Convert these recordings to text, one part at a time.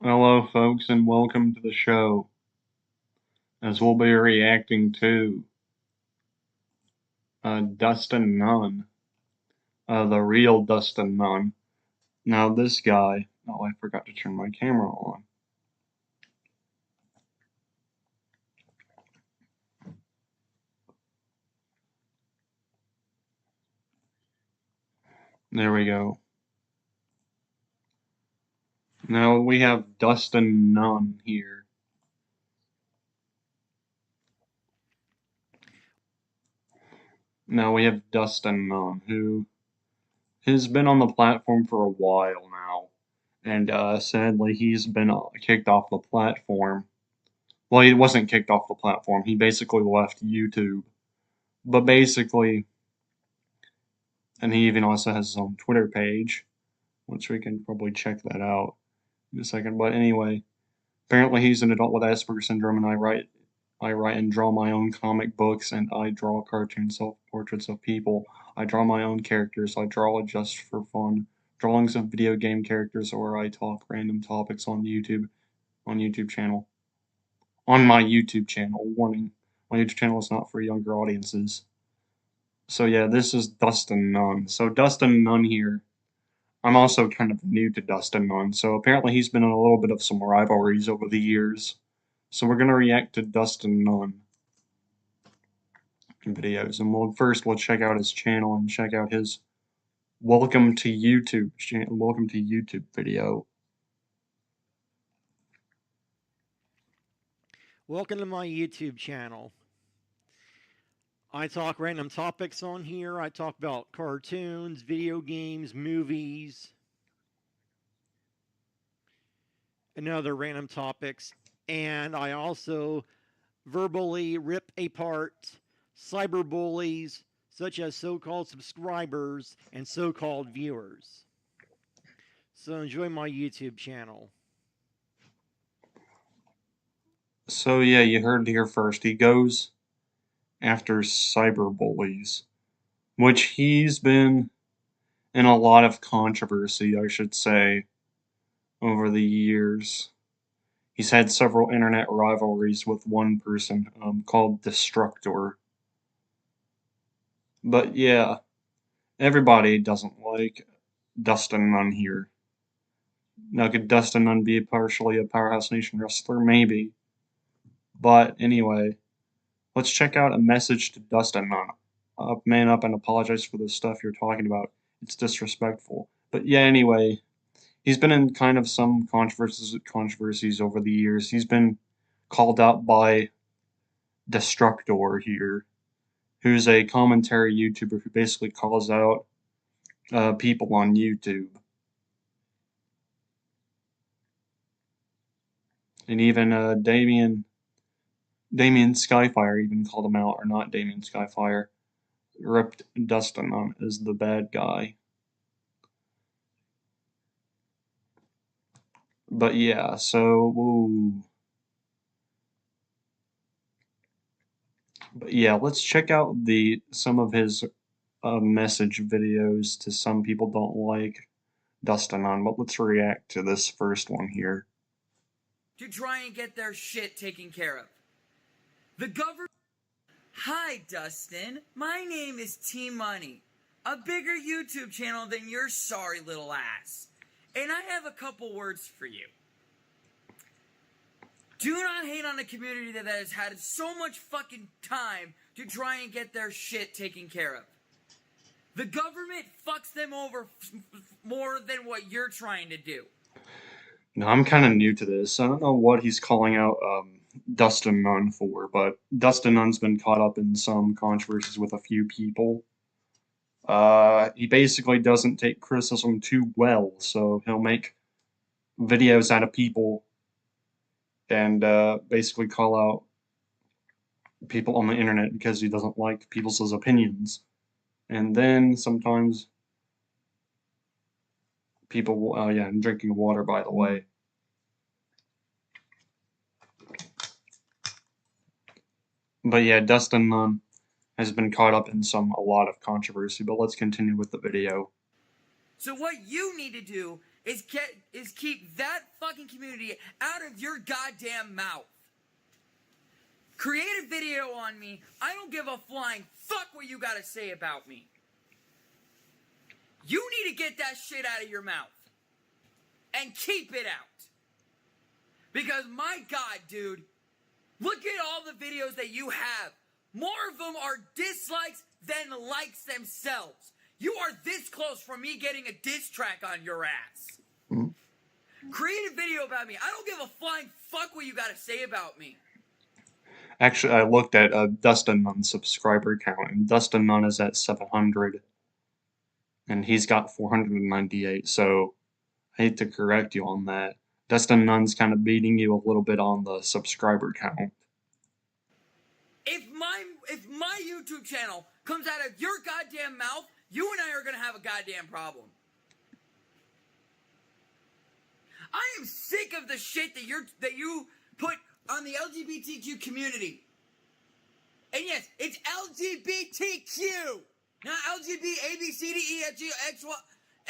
Hello, folks, and welcome to the show, as we'll be reacting to Dustin Nunn, the real Dustin Nunn. Now, this guy, oh, I forgot to turn my camera on. There we go. Now we have Dustin Nunn here. Now we have Dustin Nunn, who has been on the platform for a while now, and sadly he's been kicked off the platform. Well, he wasn't kicked off the platform, he basically left YouTube. But basically, and he even also has his own Twitter page, which we can probably check that out in a second. But anyway, apparently he's an adult with Asperger's syndrome, and I write and draw my own comic books, and I draw cartoon self-portraits of people. I draw my own characters. I draw just for fun. Drawings of video game characters, or I talk random topics on YouTube channel. On my YouTube channel. Warning, my YouTube channel is not for younger audiences. So yeah, this is Dustin Nunn. So Dustin Nunn here. I'm also kind of new to Dustin Nunn, so apparently he's been in a little bit of some rivalries over the years. So we're gonna react to Dustin Nunn videos, and we'll check out his channel and check out his welcome to YouTube video. Welcome to my YouTube channel. I talk random topics on here. I talk about cartoons, video games, movies, and other random topics. And I also verbally rip apart cyberbullies, such as so-called subscribers and so-called viewers. So enjoy my YouTube channel. So yeah, you heard it here first. He goes after cyberbullies, which he's been in a lot of controversy, I should say, over the years. He's had several internet rivalries with one person called Destructor. But yeah, everybody doesn't like Dustin Nunn here. Now, could Dustin Nunn be partially a Powerhouse Nation wrestler? Maybe. But anyway, let's check out a message to Dustin Nunn. Man up and apologize for the stuff you're talking about. It's disrespectful. But yeah, anyway, he's been in kind of some controversies over the years. He's been called out by Destructor here, who's a commentary YouTuber who basically calls out people on YouTube. And even Damien Skyfire even called him out, or not Damien Skyfire, ripped Dustin on as the bad guy. But yeah, so but yeah, let's check out some of his message videos to some people don't like Dustin on, but let's react to this first one here. To try and get their shit taken care of. The government. Hi, Dustin. My name is T-Money, a bigger YouTube channel than your sorry little ass. And I have a couple words for you. Do not hate on a community that has had so much fucking time to try and get their shit taken care of. The government fucks them over more than what you're trying to do. Now, I'm kind of new to this. I don't know what he's calling out Dustin Nunn for, but Dustin Nunn's been caught up in some controversies with a few people. He basically doesn't take criticism too well, so he'll make videos out of people and basically call out people on the internet because he doesn't like people's opinions. And then sometimes people will, oh yeah, I'm drinking water by the way. But yeah, Dustin Nunn has been caught up in a lot of controversy, but let's continue with the video. So what you need to do is keep that fucking community out of your goddamn mouth. Create a video on me. I don't give a flying fuck what you gotta say about me. You need to get that shit out of your mouth. And keep it out. Because my God, dude, look at all the videos that you have. More of them are dislikes than likes themselves. You are this close from me getting a diss track on your ass. Create a video about me. I don't give a flying fuck what you gotta say about me. Actually, I looked at Dustin Nunn's subscriber count, and Dustin Nunn is at 700, and he's got 498, so I hate to correct you on that. Dustin Nunn's kind of beating you a little bit on the subscriber count. If my YouTube channel comes out of your goddamn mouth, you and I are gonna have a goddamn problem. I am sick of the shit that you put on the LGBTQ community. And yes, it's LGBTQ, not LGBT, A, B, C, D, E, F, G, X, Y,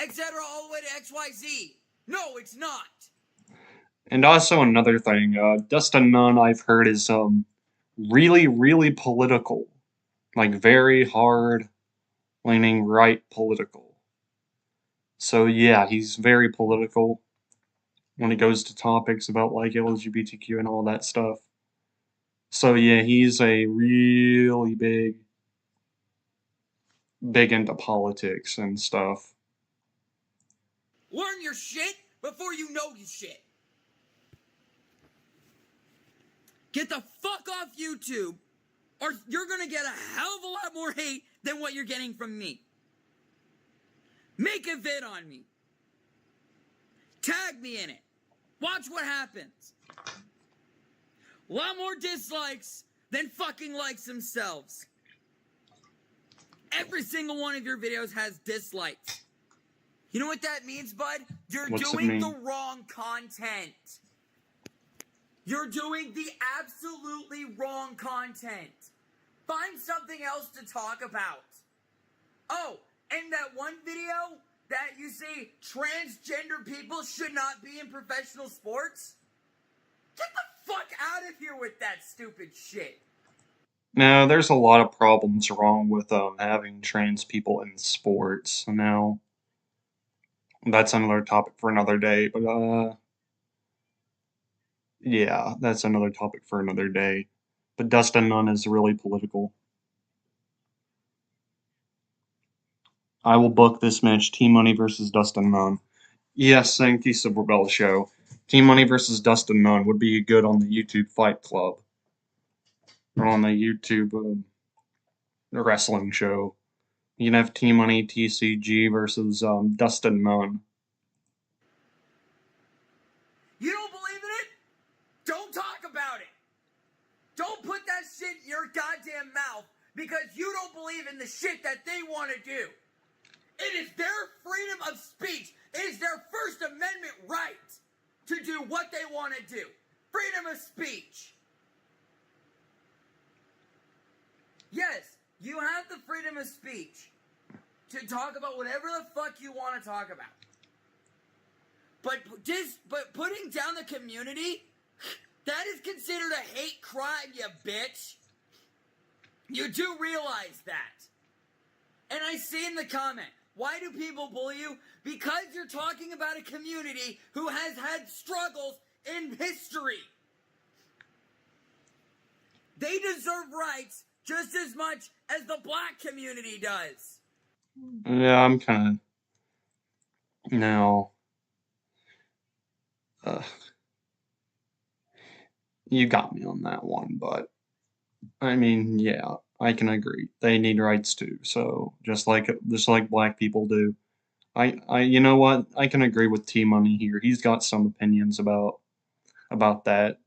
etc. all the way to X, Y, Z. No, it's not. And also another thing, Dustin Nunn, I've heard, is really, really political. Like, very hard-leaning right political. So yeah, he's very political when it goes to topics about, like, LGBTQ and all that stuff. So yeah, he's a really big into politics and stuff. Learn your shit before you know your shit. Get the fuck off YouTube, or you're gonna get a hell of a lot more hate than what you're getting from me. Make a vid on me. Tag me in it. Watch what happens. A lot more dislikes than fucking likes themselves. Every single one of your videos has dislikes. You know what that means, bud? You're doing the wrong content. You're doing the absolutely wrong content. Find something else to talk about. Oh, and that one video that you say transgender people should not be in professional sports? Get the fuck out of here with that stupid shit. Now, there's a lot of problems wrong with having trans people in sports. Now, that's another topic for another day, but yeah, that's another topic for another day. But Dustin Nunn is really political. I will book this match, Team Money versus Dustin Nunn. Yes, thank you, Silverbell Show. Team Money versus Dustin Nunn would be good on the YouTube Fight Club. Or on the YouTube wrestling show. You can have Team Money TCG versus Dustin Nunn. You don't believe in it? Don't talk about it. Don't put that shit in your goddamn mouth because you don't believe in the shit that they want to do. It is their freedom of speech. It is their First Amendment right to do what they want to do. Freedom of speech. Yes, you have the freedom of speech to talk about whatever the fuck you want to talk about. But putting down the community, that is considered a hate crime, you bitch. You do realize that. And I see in the comment, why do people bully you? Because you're talking about a community who has had struggles in history. They deserve rights just as much as the black community does. Yeah, I'm kind of... Now... You got me on that one, but I mean, yeah, I can agree. They need rights too. So just like black people do. You know what? I can agree with T Money here. He's got some opinions about that.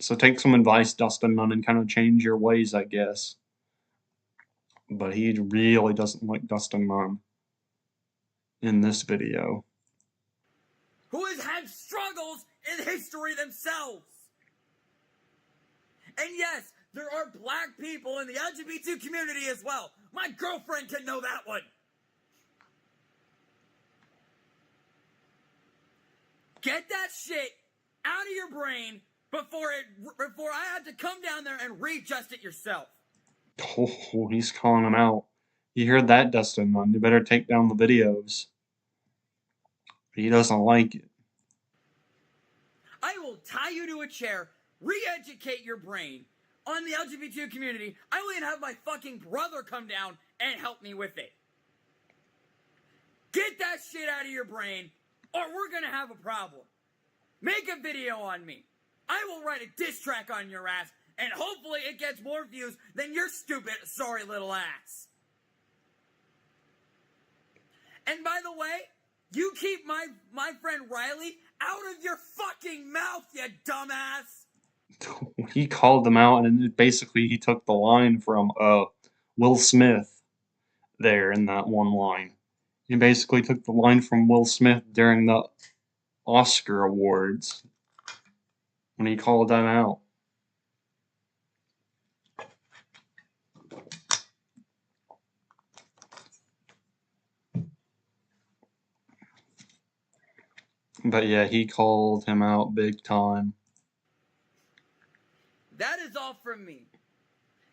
So take some advice, Dustin Nunn, and kind of change your ways, I guess. But he really doesn't like Dustin Nunn in this video. who has had struggles in history themselves. And yes, there are black people in the LGBT community as well. My girlfriend can know that one. Get that shit out of your brain before I have to come down there and readjust it yourself. Oh, he's calling him out. You heard that, Dustin Nunn. You better take down the videos. He doesn't like it. I will tie you to a chair, re-educate your brain on the LGBT community. I will even have my fucking brother come down and help me with it. Get that shit out of your brain, or we're gonna have a problem. Make a video on me. I will write a diss track on your ass, and hopefully it gets more views than your stupid, sorry little ass. And by the way, you keep my friend Riley out of your fucking mouth, you dumbass! He called them out, and basically he took the line from Will Smith there in that one line. He basically took the line from Will Smith during the Oscar Awards when he called them out. But yeah, he called him out big time. That is all from me.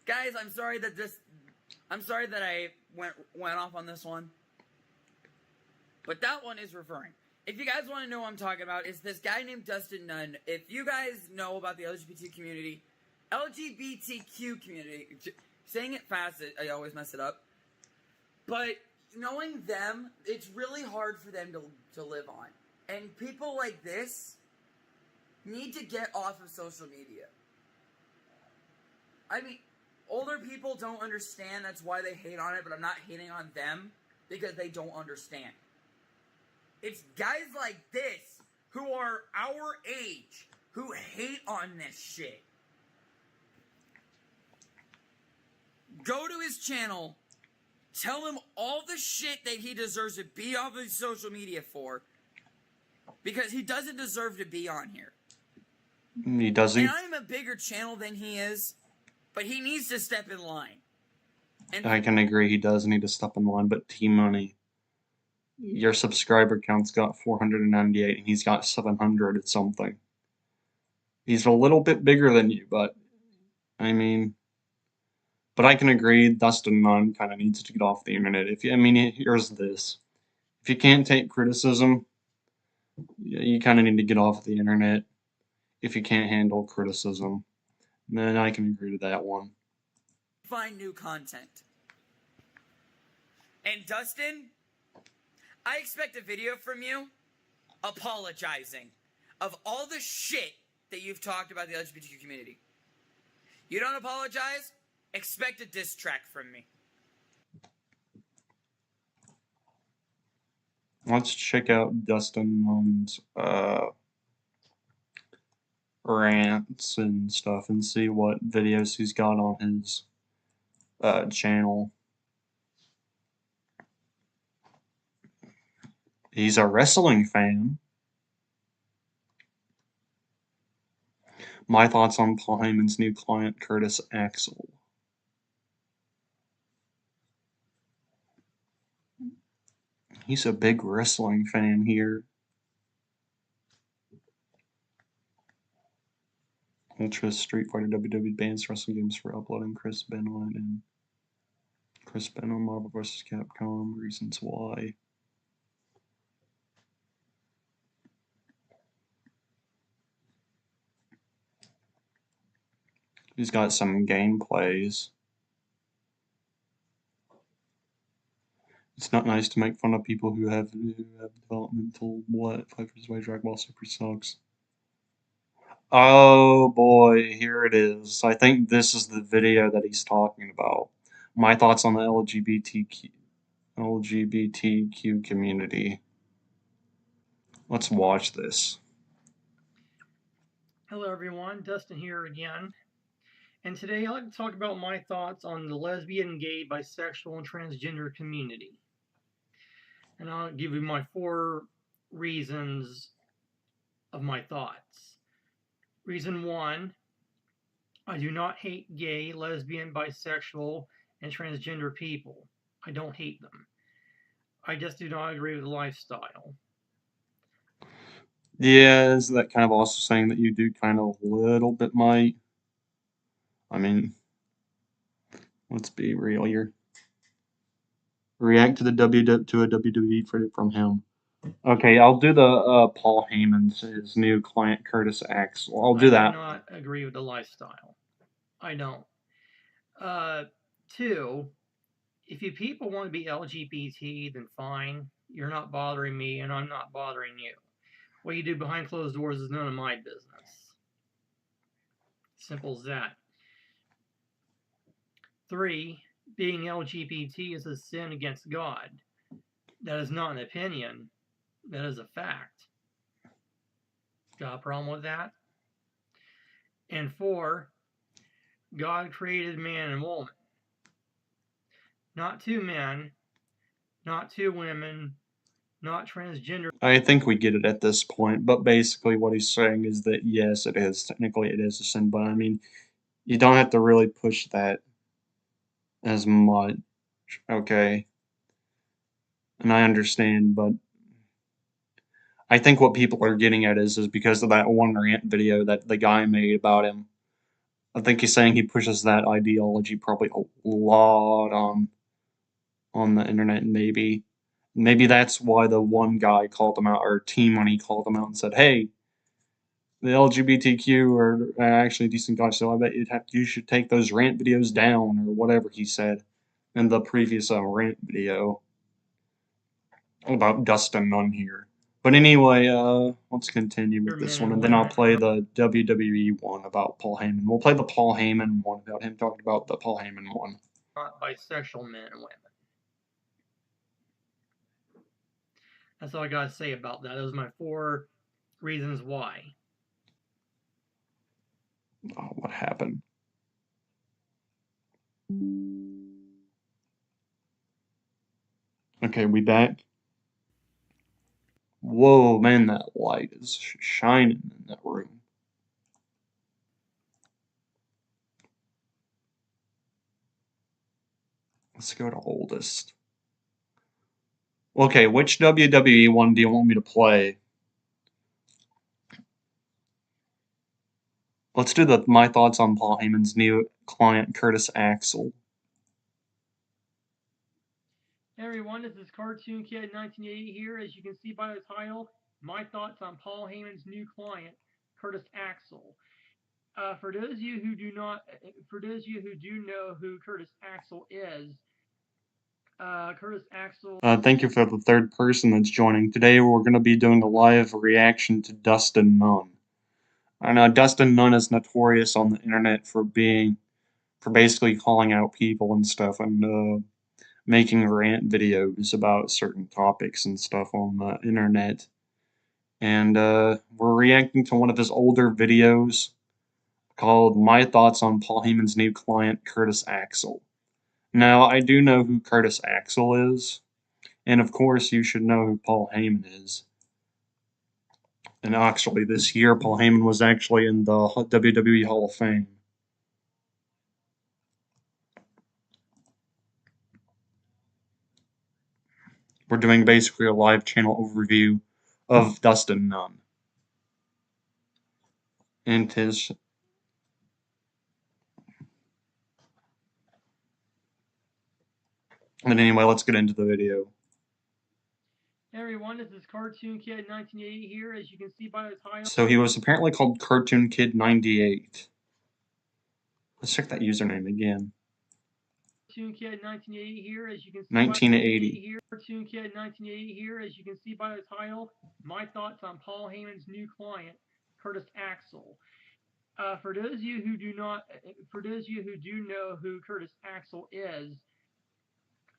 Guys, I'm sorry that I went off on this one. But that one is referring. If you guys want to know what I'm talking about, it's this guy named Dustin Nunn. If you guys know about the LGBTQ community, saying it fast, I always mess it up. But knowing them, it's really hard for them to live on. And people like this need to get off of social media. I mean, older people don't understand, that's why they hate on it, but I'm not hating on them because they don't understand. It's guys like this who are our age who hate on this shit. Go to his channel, tell him all the shit that he deserves to be off of social media for, because he doesn't deserve to be on here. He doesn't. And I'm a bigger channel than he is, but he needs to step in line. And I can agree he does need to step in line, but T-Money, your subscriber count's got 498 and he's got 700 at something. He's a little bit bigger than you, but I mean, but I can agree Dustin Nunn kind of needs to get off the internet. Here's this. If you can't take criticism, you kind of need to get off the internet. If you can't handle criticism, then I can agree to that one. find new content. And Dustin, I expect a video from you apologizing of all the shit that you've talked about the LGBTQ community. You don't apologize, expect a diss track from me. Let's check out Dustin Nunn's rants and stuff and see what videos he's got on his channel. He's a wrestling fan. My thoughts on Paul Heyman's new client, Curtis Axel. He's a big wrestling fan here. Ultra Street Fighter WWE bans wrestling games for uploading Chris Benoit and Chris Benoit Marvel vs. Capcom. Reasons why. He's got some gameplays. It's not nice to make fun of people who have developmental what? 5 years away, Dragon Ball Super sucks. Oh boy, here it is. I think this is the video that he's talking about. My thoughts on the LGBTQ community. Let's watch this. Hello everyone, Dustin here again. And today I'd like to talk about my thoughts on the lesbian, gay, bisexual, and transgender community. And I'll give you my 4 reasons of my thoughts. Reason 1, I do not hate gay, lesbian, bisexual, and transgender people. I don't hate them. I just do not agree with the lifestyle. Yeah, is that kind of also saying that you do kind of a little bit might? I mean, let's be real here. React to the to a WWE from him. Okay, I'll do the Paul Heyman's his new client Curtis Axel. I'll do that. I do not agree with the lifestyle. I don't. 2, if you people want to be LGBT, then fine. You're not bothering me, and I'm not bothering you. What you do behind closed doors is none of my business. Simple as that. 3, being LGBT is a sin against God. That is not an opinion. That is a fact. Got a problem with that? And 4, God created man and woman. Not 2 men, not 2 women, not transgender. I think we get it at this point, but basically what he's saying is that yes, it is technically it is a sin, but I mean, you don't have to really push that as much, okay? And I understand, but I think what people are getting at is because of that one rant video that the guy made about him. I think he's saying he pushes that ideology probably a lot on the internet, and maybe that's why the one guy called him out, or Team Money called him out and said, "Hey, the LGBTQ are actually decent guys, so I bet you should take those rant videos down," or whatever he said in the previous rant video about Dustin Nunn here. But anyway, let's continue with this one, and then I'll play the WWE one about Paul Heyman. We'll play the Paul Heyman one about him talking about the Paul Heyman one. Not bisexual men and women. That's all I gotta say about that. Those are my 4 reasons why. Oh, what happened? Okay, we back? Whoa, man, that light is shining in that room. Let's go to oldest. Okay, which WWE one do you want me to play? Let's do my thoughts on Paul Heyman's new client, Curtis Axel. Hey everyone, this is Cartoon Kid 1980 here. As you can see by the title, my thoughts on Paul Heyman's new client, Curtis Axel. For those of you who do know who Curtis Axel is, Curtis Axel. Thank you for the 3rd person that's joining. Today we're going to be doing a live reaction to Dustin Nunn. I know Dustin Nunn is notorious on the internet for basically calling out people and stuff, and making rant videos about certain topics and stuff on the internet. And we're reacting to one of his older videos called My Thoughts on Paul Heyman's New Client, Curtis Axel. Now, I do know who Curtis Axel is, and of course you should know who Paul Heyman is. And actually, this year, Paul Heyman was actually in the WWE Hall of Fame. We're doing basically a live channel overview of Dustin Nunn and his. And anyway, let's get into the video. Hey everyone, this is Cartoon Kid 1980 here. As you can see by the title. So he was apparently called Cartoon Kid 98. Let's check that username again. Cartoon Kid 1980 here, as you can see. 1980. Cartoon Kid 1980 here, as you can see by the title. My thoughts on Paul Heyman's new client, Curtis Axel. For those of you who do not, for those of you who do know who Curtis Axel is,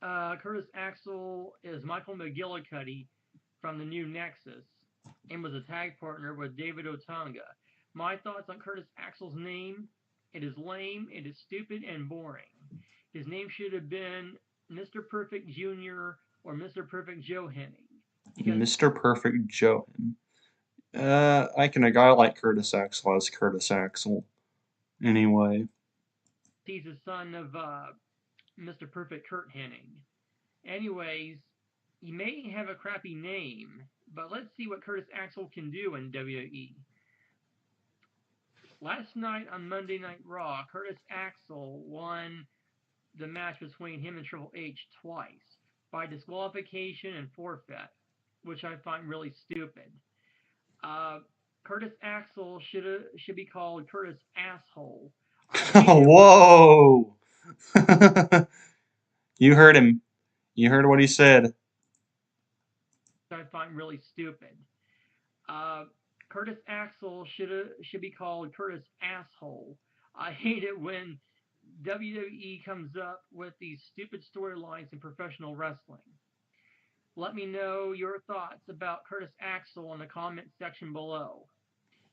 Curtis Axel is Michael McGillicuddy from the new Nexus and was a tag partner with David Otunga. My thoughts on Curtis Axel's name: it is lame, it is stupid, and boring. His name should have been Mr. Perfect Jr. or Mr. Perfect Joe Henning. Mr. Perfect Joe. I can a guy like Curtis Axel as Curtis Axel. Anyway. He's the son of Mr. Perfect Kurt Hennig. Anyways, he may have a crappy name, but let's see what Curtis Axel can do in WWE. Last night on Monday Night Raw, Curtis Axel won the match between him and Triple H twice by disqualification and forfeit, which I find really stupid. Curtis Axel should be called Curtis Asshole. Whoa! You heard him. You heard what he said. I find really stupid. Curtis Axel should be called Curtis Asshole. I hate it when WWE comes up with these stupid storylines in professional wrestling. Let me know your thoughts about Curtis Axel in the comment section below.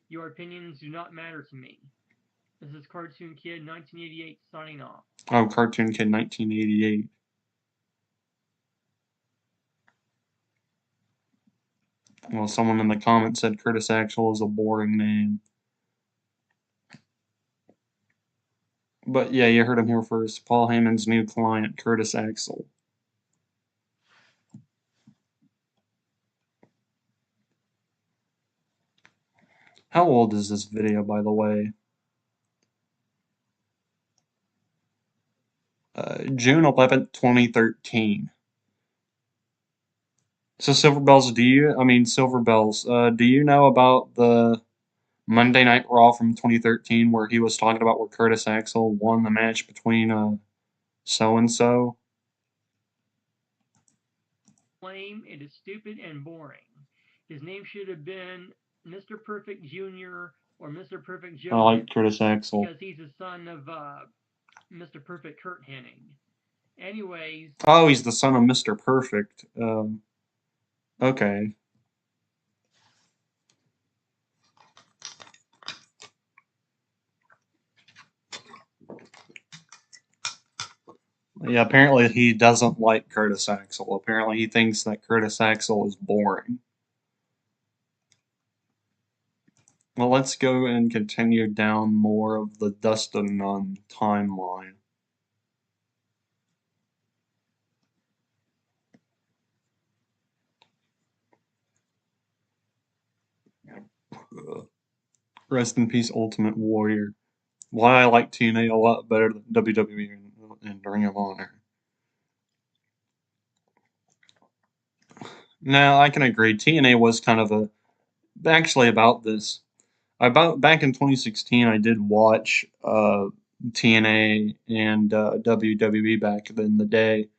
Your opinions do not matter to me. This is Cartoon Kid 1988 signing off. Oh, Cartoon Kid 1988. Well, someone in the comments said Curtis Axel is a boring name. But yeah, you heard him here first. Paul Heyman's new client, Curtis Axel. How old is this video, by the way? June 11th, 2013. So Silver Bells, do you know about the Monday Night Raw from 2013 where he was talking about where Curtis Axel won the match between so-and-so? Lame, it is stupid and boring. His name should have been Mr. Perfect Jr. or Mr. Perfect Joe. I like Curtis Axel. Because he's the son of Mr. Perfect Kurt Hennig. Anyways. Oh, he's the son of Mr. Perfect. Okay. Yeah, apparently he doesn't like Curtis Axel. Apparently he thinks that Curtis Axel is boring. Well, let's go and continue down more of the Dustin Nunn timeline. Rest in peace, Ultimate Warrior. Why I like TNA a lot better than WWE and Ring of Honor. Now, I can agree. TNA was kind of actually about this. Back in 2016, I did watch TNA and WWE back in the day,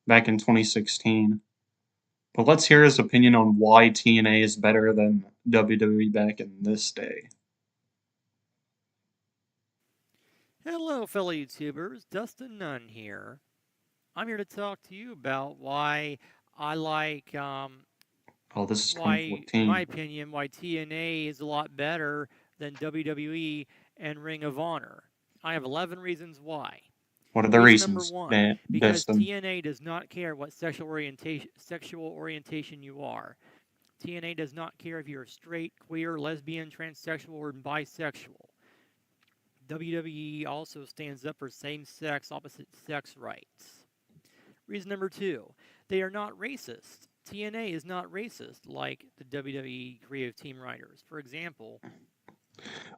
back in 2016. But let's hear his opinion on why TNA is better than WWE back in this day. Hello, fellow YouTubers. Dustin Nunn here. I'm here to talk to you about why I like, This is why, 2014. in my opinion, why TNA is a lot better than WWE and Ring of Honor. I have 11 reasons why. What are the reasons? Number one, because Dustin. TNA does not care what sexual orientation you are. TNA does not care if you're straight, queer, lesbian, transsexual, or bisexual. WWE also stands up for same-sex, opposite-sex rights. Reason number two, they are not racist. TNA is not racist like the WWE creative team writers. For example...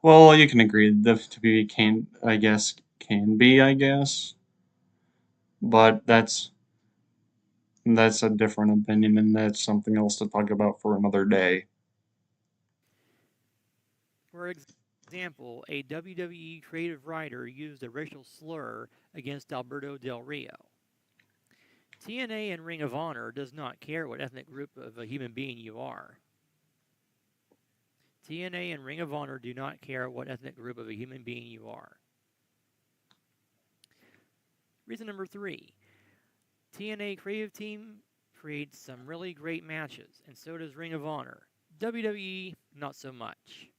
Well, you can agree WWE can be, I guess. But that's a different opinion, and that's something else to talk about for another day. For example, a WWE creative writer used a racial slur against Alberto Del Rio. TNA and Ring of Honor does not care what ethnic group of a human being you are. TNA and Ring of Honor do not care what ethnic group of a human being you are. Reason number 3. TNA creative team creates some really great matches, and so does Ring of Honor. WWE, not so much.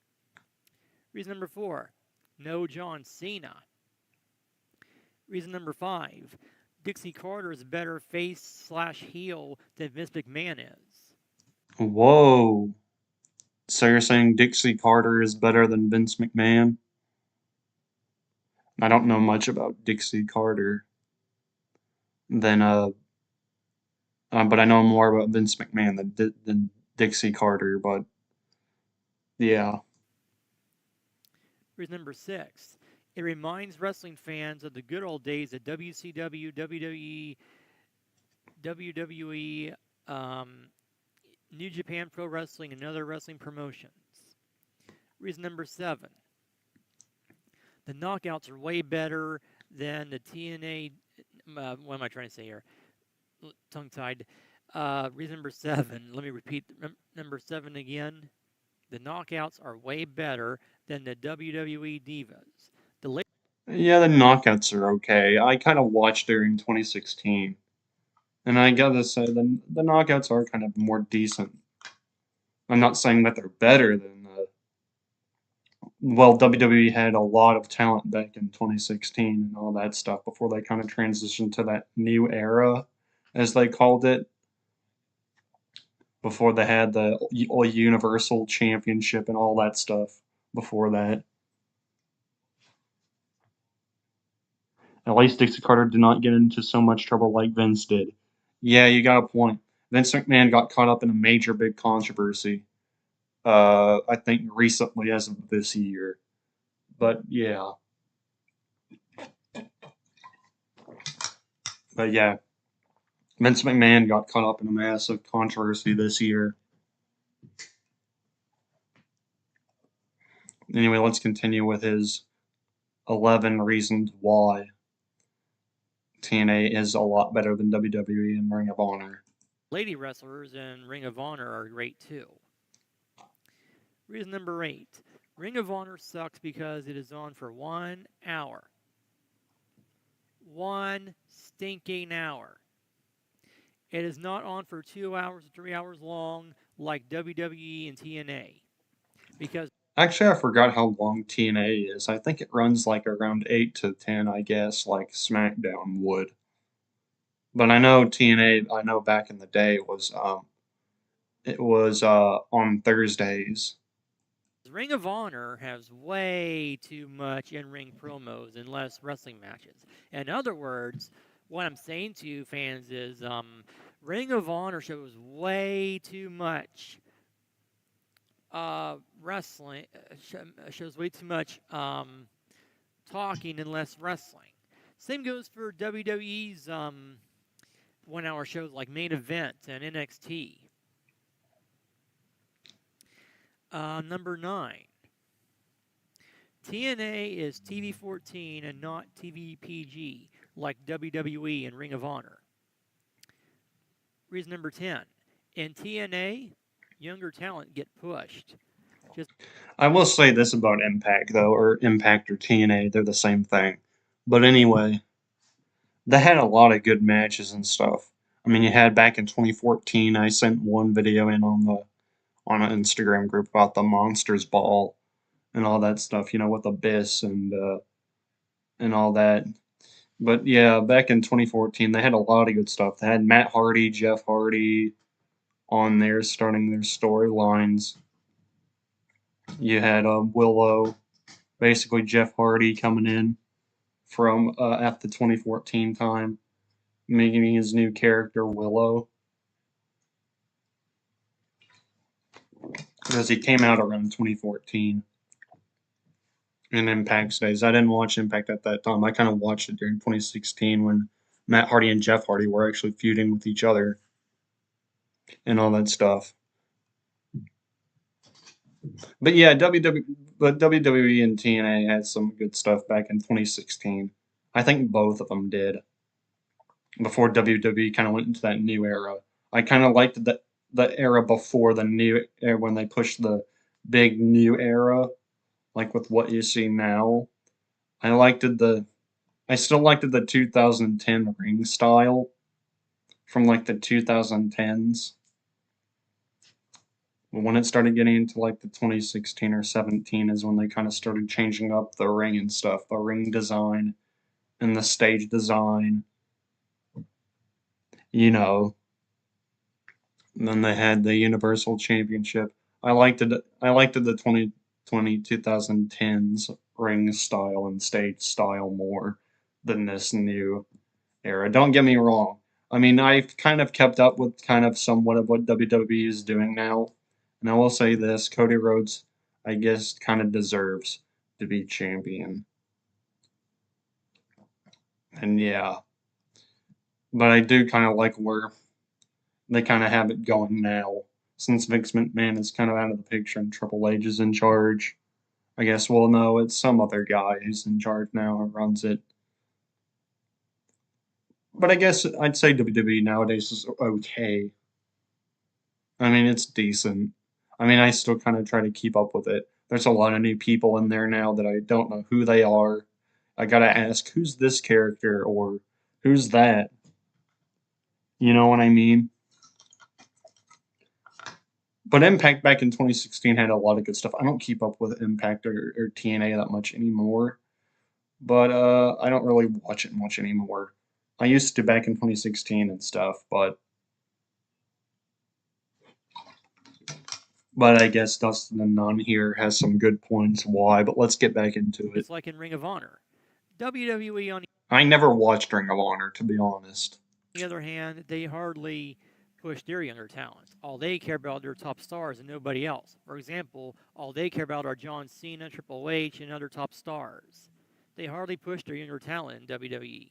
Reason number 4. No John Cena. Reason number 5. Dixie Carter is a better face/heel than Vince McMahon is. Whoa. So you're saying Dixie Carter is better than Vince McMahon? I don't know much about Dixie Carter than but I know more about Vince McMahon than Dixie Carter. But yeah. Reason number 6. It reminds wrestling fans of the good old days of WCW, WWE, New Japan Pro Wrestling, and other wrestling promotions. Reason number 7. The knockouts are way better than the TNA. What am I trying to say here? Tongue-tied. Reason number 7. Let me repeat number 7 again. The knockouts are way better than the WWE Divas. Yeah, the knockouts are okay. I kind of watched during 2016. And I gotta say, the knockouts are kind of more decent. I'm not saying that they're better than well, WWE had a lot of talent back in 2016 and all that stuff before they kind of transitioned to that new era, as they called it. Before they had the Universal Championship and all that stuff before that. At least Dixie Carter did not get into so much trouble like Vince did. Yeah, you got a point. Vince McMahon got caught up in a major big controversy. I think recently, as of this year. But yeah. But yeah. Vince McMahon got caught up in a massive controversy this year. Anyway, let's continue with his 11 reasons why TNA is a lot better than WWE and Ring of Honor. Lady wrestlers in Ring of Honor are great too. Reason number 8. Ring of Honor sucks because it is on for 1 hour. 1 stinking hour. It is not on for 2 hours, 3 hours long like WWE and TNA. Because actually, I forgot how long TNA is. I think it runs like around 8 to 10, I guess, like SmackDown would. But I know TNA, I know back in the day it was on Thursdays. Ring of Honor has way too much in-ring promos and less wrestling matches. In other words, what I'm saying to you fans is Ring of Honor shows way too much wrestling, shows way too much talking and less wrestling. Same goes for WWE's 1 hour shows like Main Event and NXT. Number 9. TNA is TV 14 and not TV PG like WWE and Ring of Honor. Reason number 10. In TNA, younger talent get pushed. I will say this about Impact, though, or Impact or TNA, they're the same thing. But anyway, they had a lot of good matches and stuff. I mean, you had back in 2014, I sent one video in on an Instagram group about the Monsters Ball and all that stuff, with Abyss and all that. But yeah, back in 2014, they had a lot of good stuff. They had Matt Hardy, Jeff Hardy on there starting their storylines. You had Willow, basically Jeff Hardy coming in from at the 2014 time, making his new character Willow. Because he came out around 2014 in Impact's days. I didn't watch Impact at that time. I kind of watched it during 2016 when Matt Hardy and Jeff Hardy were actually feuding with each other and all that stuff. But yeah, WWE and TNA had some good stuff back in 2016. I think both of them did. Before WWE kind of went into that new era. I kind of liked the era before the new era when they pushed the big new era, like with what you see now. I liked it the I still liked it the 2010 ring style from like the 2010s. But when it started getting into like the 2016 or 17 is when they kind of started changing up the ring and stuff, the ring design and the stage design, you know. And then they had the Universal Championship. I liked it the 2010s ring style and stage style more than this new era. Don't get me wrong. I mean, I've kind of kept up with kind of somewhat of what WWE is doing now. And I will say this, Cody Rhodes, I guess, kind of deserves to be champion. And yeah, but I do kind of like where they kind of have it going now. Since Vince McMahon is kind of out of the picture and Triple H is in charge. I guess, well, no, it's some other guy who's in charge now and runs it. But I guess I'd say WWE nowadays is okay. I mean, it's decent. I mean, I still kind of try to keep up with it. There's a lot of new people in there now that I don't know who they are. I gotta ask, who's this character or who's that? You know what I mean? But Impact back in 2016 had a lot of good stuff. I don't keep up with Impact or TNA that much anymore, but I don't really watch it much anymore. I used to back in 2016 and stuff, but I guess Dustin and Nunn here has some good points why. But let's get back into it. It's like in Ring of Honor. WWE, on I never watched Ring of Honor, to be honest. the other hand, they hardly push their younger talent. All they care about are their top stars and nobody else. For example, all they care about are John Cena, Triple H, and other top stars. They hardly push their younger talent in WWE.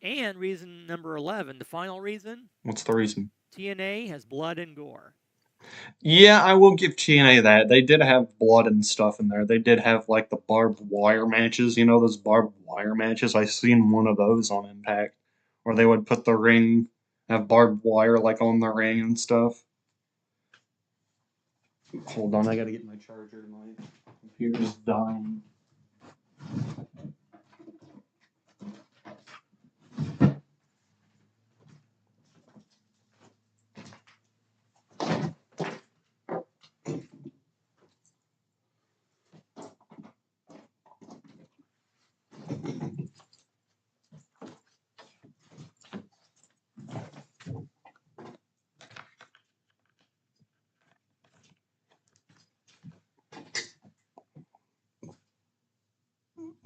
And reason number 11, the final reason, What's the reason? TNA has blood and gore. Yeah, I will give TNA that. They did have blood and stuff in there. They did have like the barbed wire matches. You know those barbed wire matches? I seen one of those on Impact, where they would put the ring, have barbed wire like on the ring and stuff. Hold on, I gotta get my charger. My computer's dying.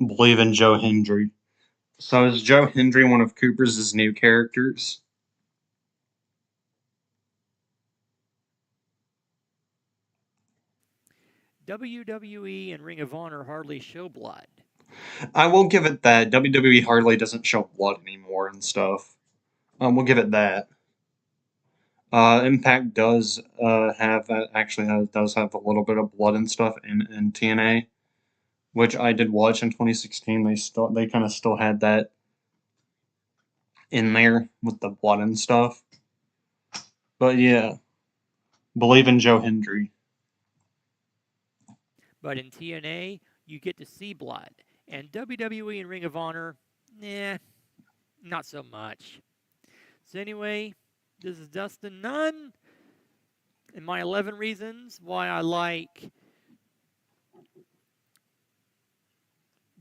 Believe in Joe Hendry. So is Joe Hendry one of Cooper's new characters? WWE and Ring of Honor hardly show blood. I will give it that. WWE hardly doesn't show blood anymore and stuff. We'll give it that. Impact does does have a little bit of blood and stuff in TNA, which I did watch in 2016. They kind of still had that in there with the blood and stuff. But yeah, believe in Joe Hendry. But in TNA, you get to see blood. And WWE and Ring of Honor, not so much. So anyway, this is Dustin Nunn, and my 11 reasons why I like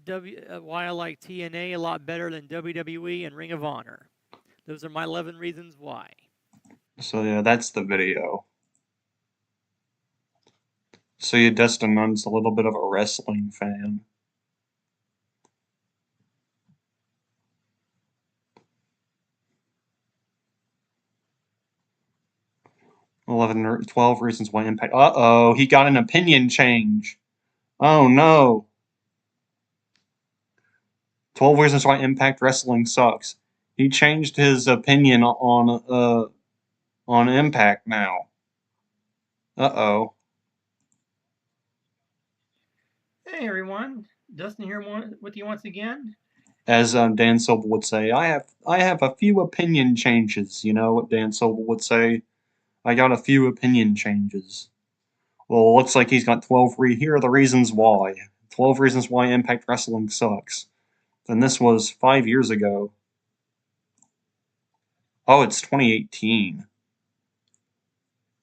TNA a lot better than WWE and Ring of Honor. Those are my 11 reasons why. So yeah, that's the video. So yeah, Dustin Nunn's a little bit of a wrestling fan. 11 or 12 reasons why Impact. Uh-oh, he got an opinion change. Oh no. 12 reasons why Impact Wrestling sucks. He changed his opinion on Impact now. Uh-oh. Hey everyone, Dustin here with you once again. As Dan Silva would say, I have a few opinion changes. You know what Dan Silva would say? I got a few opinion changes. Well, looks like he's got 12 here are the reasons why. 12 reasons why Impact Wrestling sucks. And this was 5 years ago. Oh, it's 2018.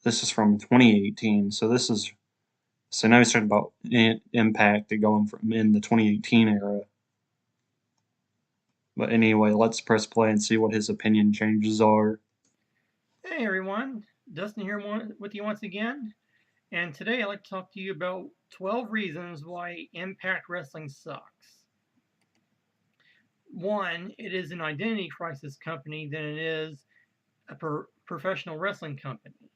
This is from 2018. So now he's talking about Impact going from in the 2018 era. But anyway, let's press play and see what his opinion changes are. Hey everyone, Dustin here with you once again. And today I'd like to talk to you about 12 reasons why Impact Wrestling sucks. 1, it is an identity crisis company than it is a professional wrestling company.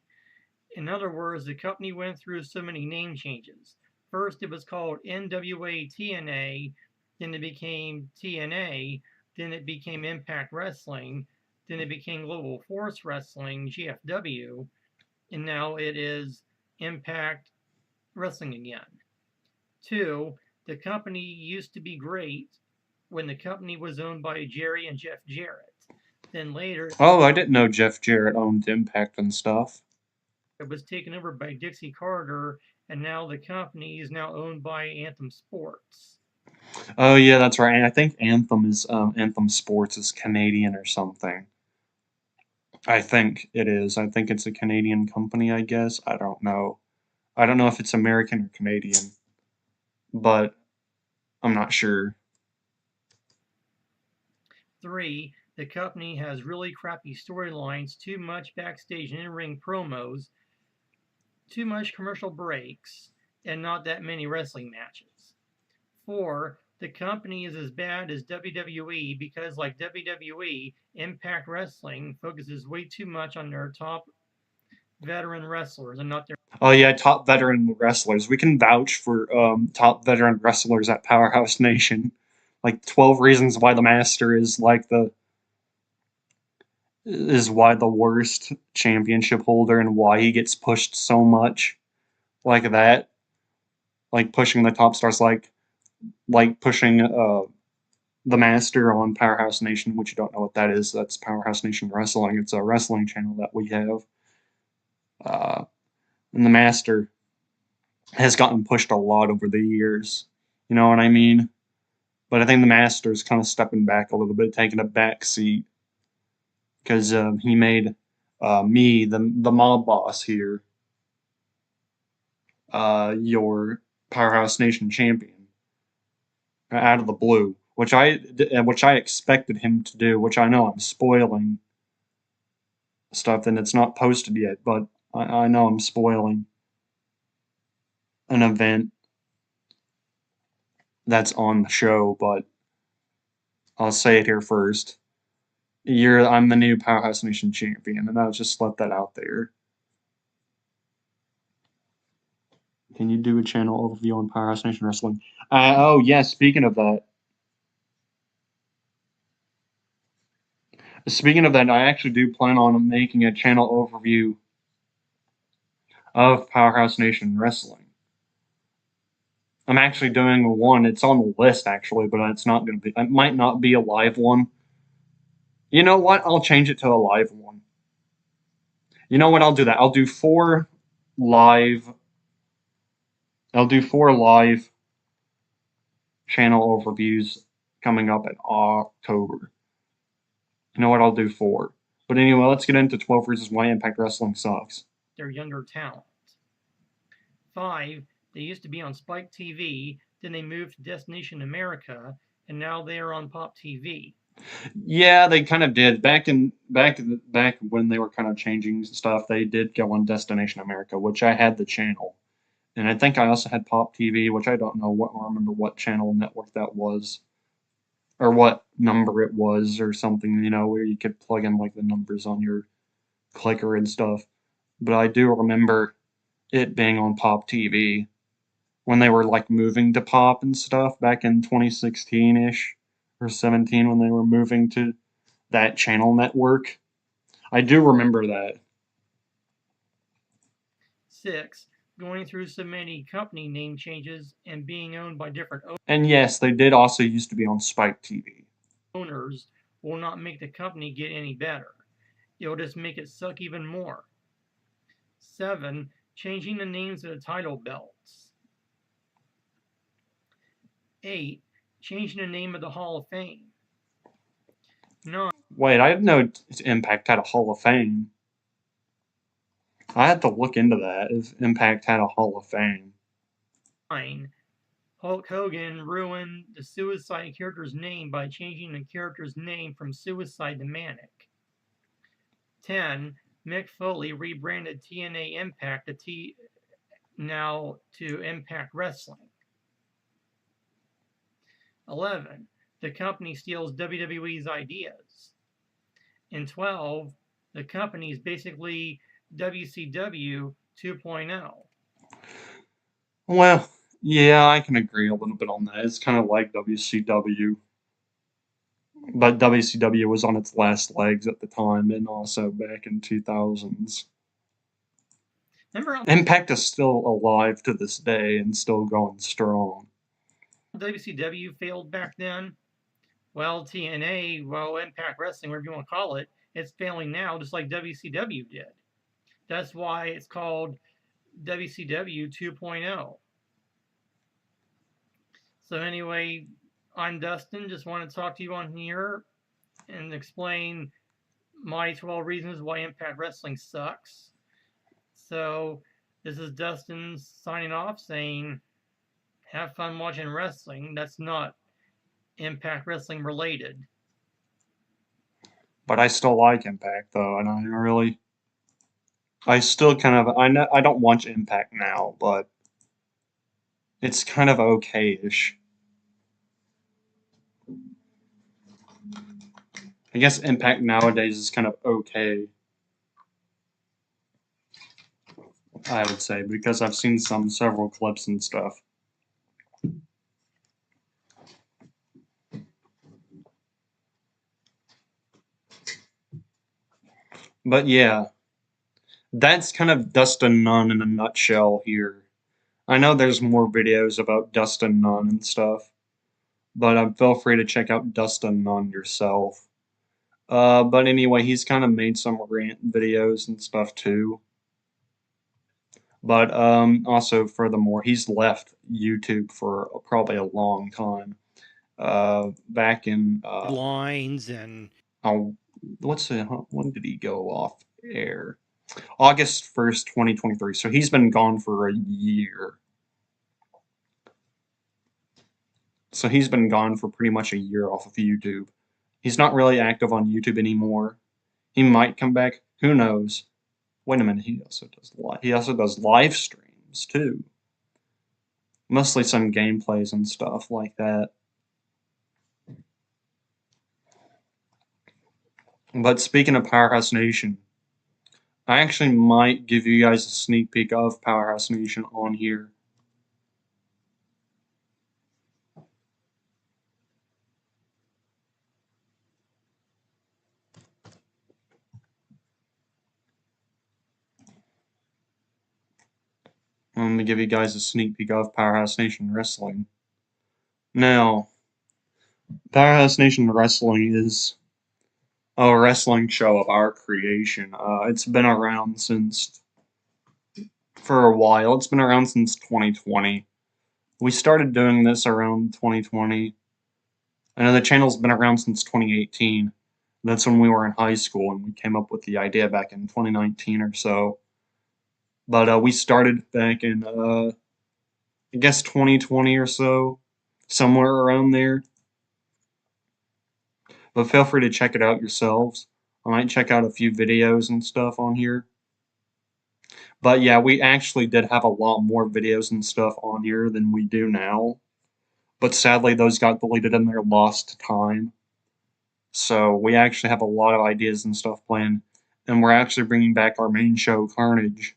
In other words, the company went through so many name changes. First, it was called NWA TNA, then it became TNA, then it became Impact Wrestling, then it became Global Force Wrestling, GFW, and now it is Impact Wrestling again. 2, the company used to be great when the company was owned by Jerry and Jeff Jarrett. Then later, Oh, I didn't know Jeff Jarrett owned Impact and stuff. it was taken over by Dixie Carter, and now the company is now owned by Anthem Sports. Oh yeah, that's right. I think Anthem Sports is Canadian or something. I think it is. I think it's a Canadian company, I guess. I don't know. I don't know if it's American or Canadian, but I'm not sure. 3, the company has really crappy storylines, too much backstage and in-ring promos, too much commercial breaks, and not that many wrestling matches. 4, the company is as bad as WWE because, like WWE, Impact Wrestling focuses way too much on their top veteran wrestlers and not their. Oh yeah, top veteran wrestlers. We can vouch for top veteran wrestlers at Powerhouse Nation. Like 12 reasons why the Master is why the worst championship holder and why he gets pushed so much like that. Like pushing the top stars like pushing the Master on Powerhouse Nation, which you don't know what that is. That's Powerhouse Nation Wrestling. It's a wrestling channel that we have. And the Master has gotten pushed a lot over the years. You know what I mean? But I think the Master's kind of stepping back a little bit, taking a back seat because he made me, the mob boss here, your Powerhouse Nation champion out of the blue, which I expected him to do. Which I know I'm spoiling stuff, and it's not posted yet, but I know I'm spoiling an event that's on the show. But I'll say it here first. I'm the new Powerhouse Nation champion, and I'll just let that out there. Can you do a channel overview on Powerhouse Nation Wrestling? Oh yes, speaking of that, I actually do plan on making a channel overview of Powerhouse Nation Wrestling. I'm actually doing one. It's on the list actually, but it's not going to be. It might not be a live one. You know what? I'll change it to a live one. You know what? I'll do that. I'll do 4 live. I'll do 4 live channel overviews coming up in October. You know what? I'll do 4. But anyway, let's get into 12 reasons why Impact Wrestling sucks. Their younger talent. 5, they used to be on Spike TV, then they moved to Destination America, and now they are on Pop TV. Yeah, they kind of did. Back when they were kind of changing stuff, they did go on Destination America, which I had the channel. And I think I also had Pop TV, which I don't remember what channel network that was. Or what number it was or something, where you could plug in like the numbers on your clicker and stuff. But I do remember it being on Pop TV when they were like moving to Pop and stuff back in 2016-ish or 17 when they were moving to that channel network. I do remember that. 6, going through so many company name changes and being owned by different And yes, they did also used to be on Spike TV. owners will not make the company get any better. It'll just make it suck even more. 7, changing the names of the title belts. 8. Changing the name of the Hall of Fame. 9. Wait, I didn't know Impact had a Hall of Fame. I had to look into that, if Impact had a Hall of Fame. 9. Hulk Hogan ruined the Suicide character's name by changing the character's name from Suicide to Manic. 10. Mick Foley rebranded TNA Impact now to Impact Wrestling. 11. The company steals WWE's ideas. And 12. The company is basically WCW 2.0. Well, yeah, I can agree a little bit on that. It's kind of like WCW. But WCW was on its last legs at the time, and also back in 2000s. Remember Impact is still alive to this day and still going strong. WCW failed back then? Well, TNA, well, Impact Wrestling, whatever you want to call it, it's failing now just like WCW did. That's why it's called WCW 2.0. So anyway, I'm Dustin. Just want to talk to you on here and explain my 12 reasons why Impact Wrestling sucks. So this is Dustin signing off saying, have fun watching wrestling. That's not Impact Wrestling related. But I still like Impact, though, and I still kind of, I don't watch Impact now, but it's kind of okay-ish. I guess Impact nowadays is kind of okay, I would say, because I've seen several clips and stuff. But yeah, that's kind of Dustin Nunn in a nutshell here. I know there's more videos about Dustin Nunn and stuff, but feel free to check out Dustin Nunn yourself. But anyway, he's kind of made some rant videos and stuff too. But also, furthermore, he's left YouTube for probably a long time. Back in lines and when did he go off air? August 1st, 2023. So he's been gone for a year. So he's been gone for pretty much a year off of YouTube. He's not really active on YouTube anymore. He might come back. Who knows? Wait a minute. He also does live streams too. Mostly some gameplays and stuff like that. But speaking of Powerhouse Nation, I actually might give you guys a sneak peek of Powerhouse Nation on here. I'm going to give you guys a sneak peek of Powerhouse Nation Wrestling. Now, Powerhouse Nation Wrestling is a wrestling show of our creation. It's been around for a while. It's been around since 2020. We started doing this around 2020. I know the channel's been around since 2018. That's when we were in high school, and we came up with the idea back in 2019 or so. But we started back in, I guess, 2020 or so, somewhere around there. But feel free to check it out yourselves. I might check out a few videos and stuff on here. But yeah, we actually did have a lot more videos and stuff on here than we do now. But sadly, those got deleted in their lost time. So we actually have a lot of ideas and stuff planned. And we're actually bringing back our main show, Carnage,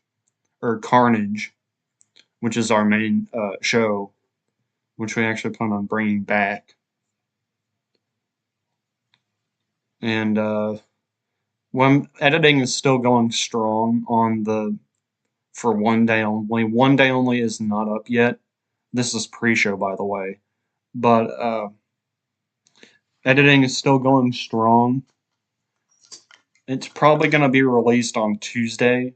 which is our main show, which we actually plan on bringing back. And when editing is still going strong for One Day Only. One Day Only is not up yet. This is pre-show, by the way. But editing is still going strong. It's probably going to be released on Tuesday,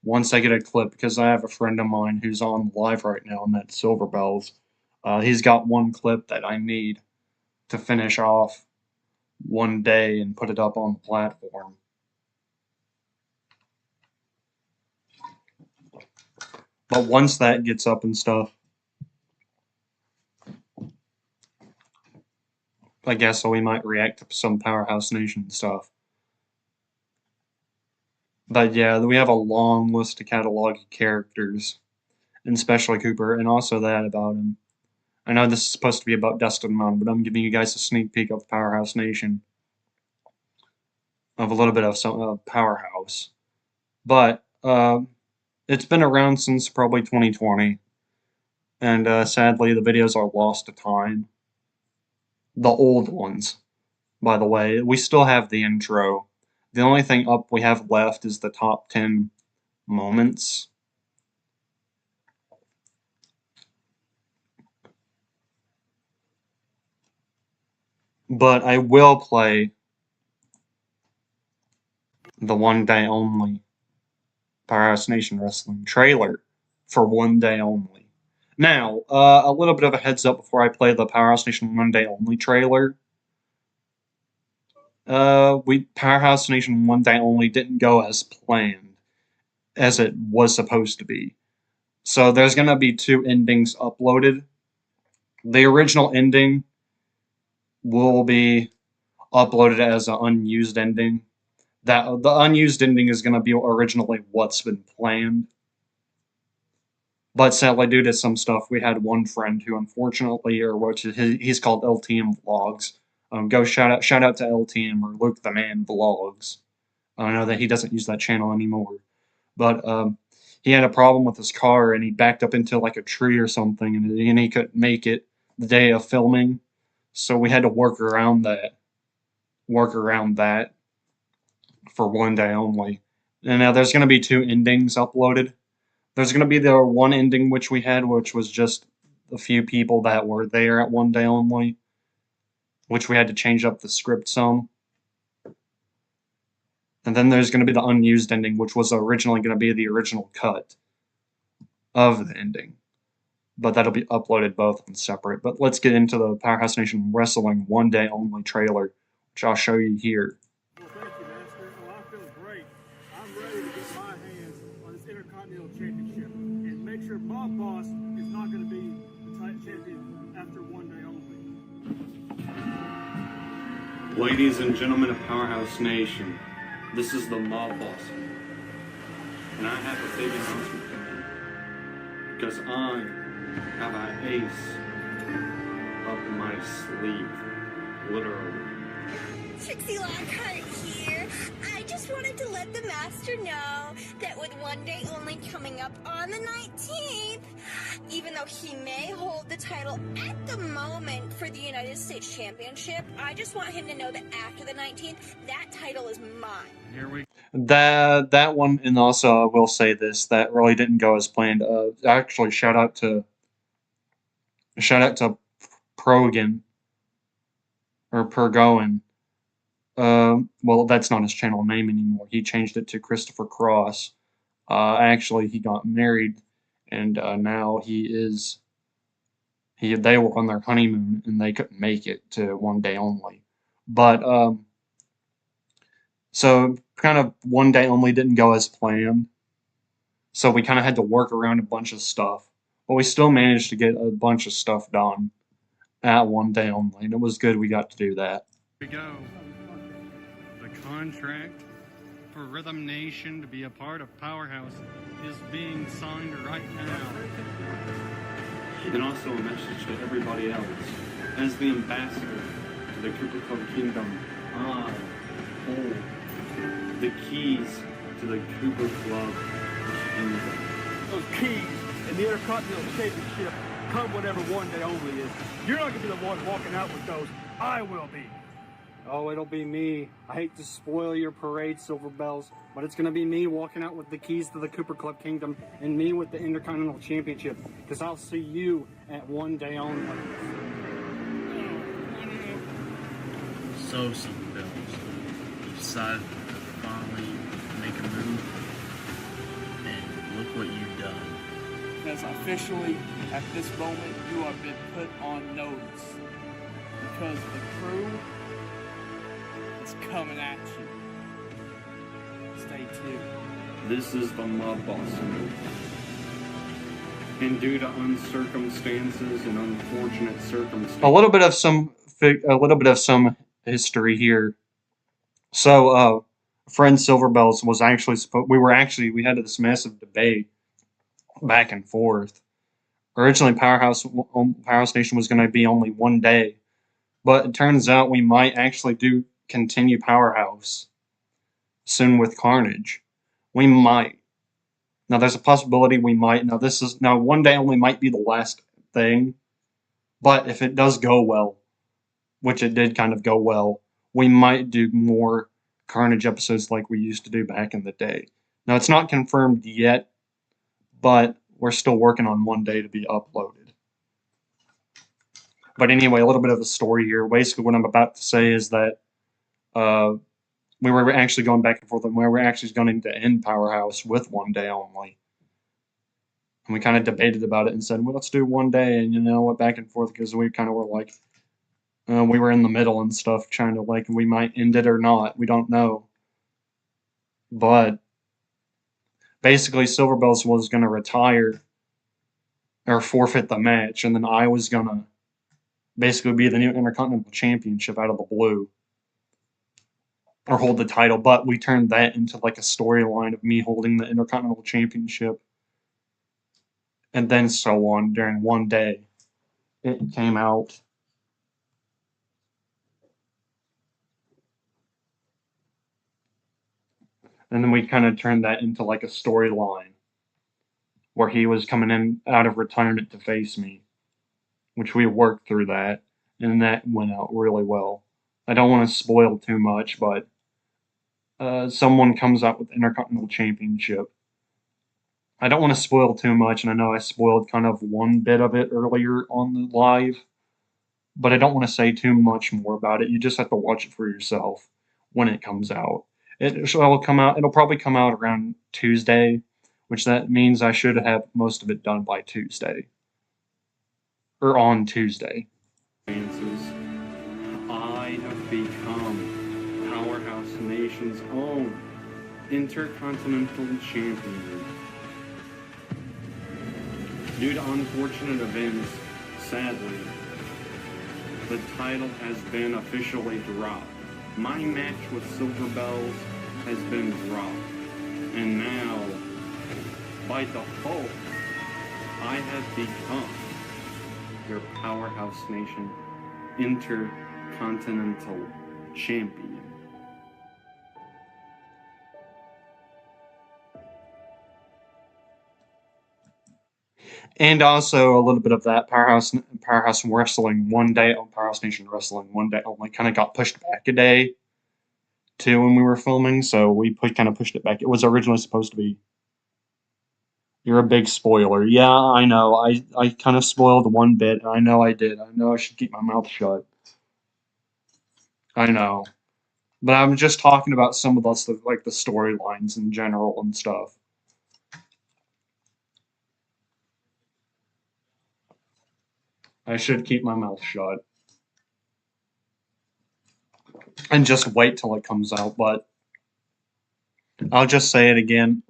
once I get a clip, because I have a friend of mine who's on live right now, and that's Silver Bells. He's got one clip that I need to finish off one day and put it up on the platform. But once that gets up and stuff, I guess so we might react to some Powerhouse Nation stuff. But yeah, we have a long list of cataloged characters, and especially Cooper, and also that about him. I know this is supposed to be about Dustin Nunn, but I'm giving you guys a sneak peek of Powerhouse Nation, of a little bit of some Powerhouse. But it's been around since probably 2020, and sadly the videos are lost to time. The old ones, by the way. We still have the intro. The only thing up we have left is the top 10 moments. But I will play the one day only Powerhouse Nation Wrestling trailer for one day only. Now, a little bit of a heads up before I play the Powerhouse Nation one day only trailer. Powerhouse Nation one day only didn't go as planned, as it was supposed to be. So there's gonna be 2 endings uploaded. The original ending will be uploaded as an unused ending. That the unused ending is gonna be originally what's been planned. But sadly, due to some stuff, we had one friend who unfortunately, he's called LTM Vlogs. Go shout out to LTM or Luke the Man Vlogs. I know that he doesn't use that channel anymore, but he had a problem with his car and he backed up into like a tree or something, and he couldn't make it the day of filming, so we had to work around that for one day only. And now there's going to be 2 endings uploaded. There's going to be the one ending which we had, which was just a few people that were there at one day only, which we had to change up the script some. And then there's going to be the unused ending, which was originally going to be the original cut of the ending. But that'll be uploaded both and separate. But let's get into the Powerhouse Nation Wrestling one day only trailer, which I'll show you here. Well, thank you, Master. Oh, I feel great. I'm ready to get my hands on this Intercontinental Championship and make sure Bob Boss is not going to be the champion after one day only. Ladies and gentlemen of Powerhouse Nation, this is the Mob Boss. And I have a big announcement to make. Because I have an ace up my sleeve. Literally. Trixie Lockhart here. I just wanted to let the Master know that with one day only coming up on the 19th, even though he may hold the title at the moment for the United States Championship, I just want him to know that after the 19th, that title is mine. Here we That one, and also I will say this, that really didn't go as planned. Actually, shout out to Progan or Pergoin. Well, that's not his channel name anymore. He changed it to Christopher Cross. Actually, he got married, and now they were on their honeymoon, and they couldn't make it to one day only. But so kind of one day only didn't go as planned. So we kind of had to work around a bunch of stuff, but we still managed to get a bunch of stuff done at one day only, and it was good we got to do that. We go. The contract for Rhythm Nation to be a part of Powerhouse is being signed right now. And also a message to everybody else. As the ambassador to the Cooper Club Kingdom, I hold the keys to the Cooper Club Kingdom. Those keys and the Intercontinental Championship come whenever one day only is. You're not going to be the one walking out with those. I will be. Oh, it'll be me. I hate to spoil your parade, Silver Bells, but it's going to be me walking out with the keys to the Cooper Club Kingdom and me with the Intercontinental Championship, because I'll see you at one day only. So, Silver Bells, you decided to finally make a move, and look what you've done. Because officially, at this moment, you have been put on notice. Because the crew is coming at you. Stay tuned. This is the Mob Boss move. And due to uncircumstances and unfortunate circumstances, a little bit of some history here. So, friend Silverbells was actually we had this massive debate back and forth. Originally, Powerhouse Nation was going to be only one day, but it turns out we might actually continue Powerhouse soon with Carnage. We might. Now, there's a possibility we might. Now one day only might be the last thing, but if it does go well, which it did kind of go well, we might do more Carnage episodes like we used to do back in the day. Now, it's not confirmed yet, but we're still working on one day to be uploaded. But anyway, a little bit of a story here. Basically, what I'm about to say is that we were actually going back and forth, and we were actually going to end Powerhouse with one day only. And we kind of debated about it and said, well, let's do one day, and what, back and forth, because we kind of were like, we were in the middle and stuff, trying to, like, we might end it or not. We don't know. But basically, Silverbells was going to retire or forfeit the match, and then I was going to basically be the new Intercontinental Championship out of the blue. Or hold the title, but we turned that into like a storyline of me holding the Intercontinental Championship. And then so on during one day. It came out. And then we kind of turned that into like a storyline where he was coming in out of retirement to face me, which we worked through that, and that went out really well. I don't want to spoil too much, but someone comes out with the Intercontinental Championship. I don't want to spoil too much, and I know I spoiled kind of one bit of it earlier on the live, but I don't want to say too much more about it. You just have to watch it for yourself when it comes out. It'll probably come out around Tuesday, which that means I should have most of it done by Tuesday. Or on Tuesday. I have become Powerhouse Nation's own Intercontinental Champion. Due to unfortunate events, sadly, the title has been officially dropped. My match with Silverbells has been dropped. And now, by default, I have become your Powerhouse Nation Intercontinental Champion. And also a little bit of that Powerhouse Wrestling one day on Powerhouse Nation Wrestling one day only kind of got pushed back a day too when we were filming, so we kind of pushed it back. It was originally supposed to be. You're a big spoiler. Yeah, I know. I kind of spoiled one bit. I know I did. I know I should keep my mouth shut. I know. But I'm just talking about some of the like the storylines in general and stuff. I should keep my mouth shut. And just wait till it comes out, but I'll just say it again.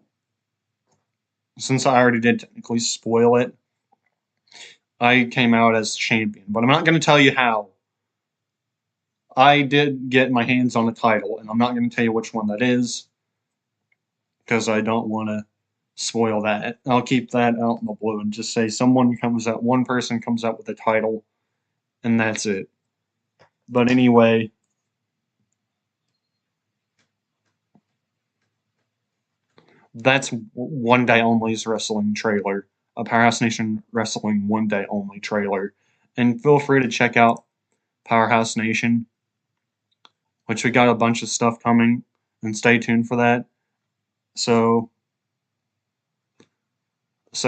Since I already did technically spoil it, I came out as champion, but I'm not going to tell you how. I did get my hands on a title, and I'm not going to tell you which one that is, because I don't want to spoil that. I'll keep that out in the blue and just say one person comes out with a title, and that's it. But anyway, that's One Day Only's wrestling trailer. A Powerhouse Nation Wrestling One Day Only trailer. And feel free to check out Powerhouse Nation, which we got a bunch of stuff coming, and stay tuned for that. So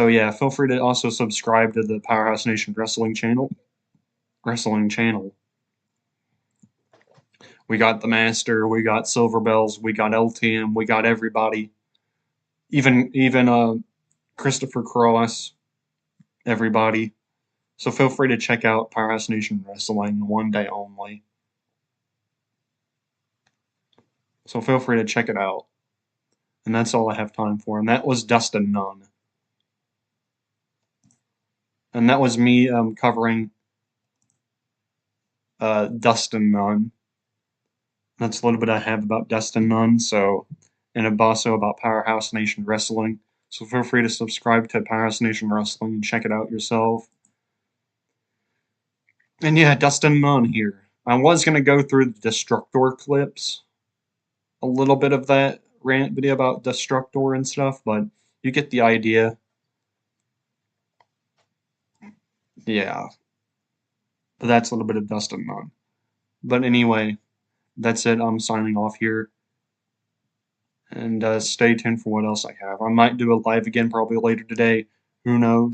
yeah, feel free to also subscribe to the Powerhouse Nation Wrestling channel. We got the Master, we got Silverbells, we got LTM, we got everybody. Even Christopher Cross, everybody. So feel free to check out Powerhouse Nation Wrestling one day only. So feel free to check it out. And that's all I have time for. And that was Dustin Nunn. And that was me covering Dustin Nunn. That's a little bit I have about Dustin Nunn. So, and also about Powerhouse Nation Wrestling. So feel free to subscribe to Powerhouse Nation Wrestling and check it out yourself. And yeah, Dustin Nunn here. I was going to go through the Destructor clips. A little bit of that rant video about Destructor and stuff, but you get the idea. Yeah. But that's a little bit of Dustin Nunn. But anyway, that's it. I'm signing off here. And stay tuned for what else I have. I might do a live again probably later today. Who knows?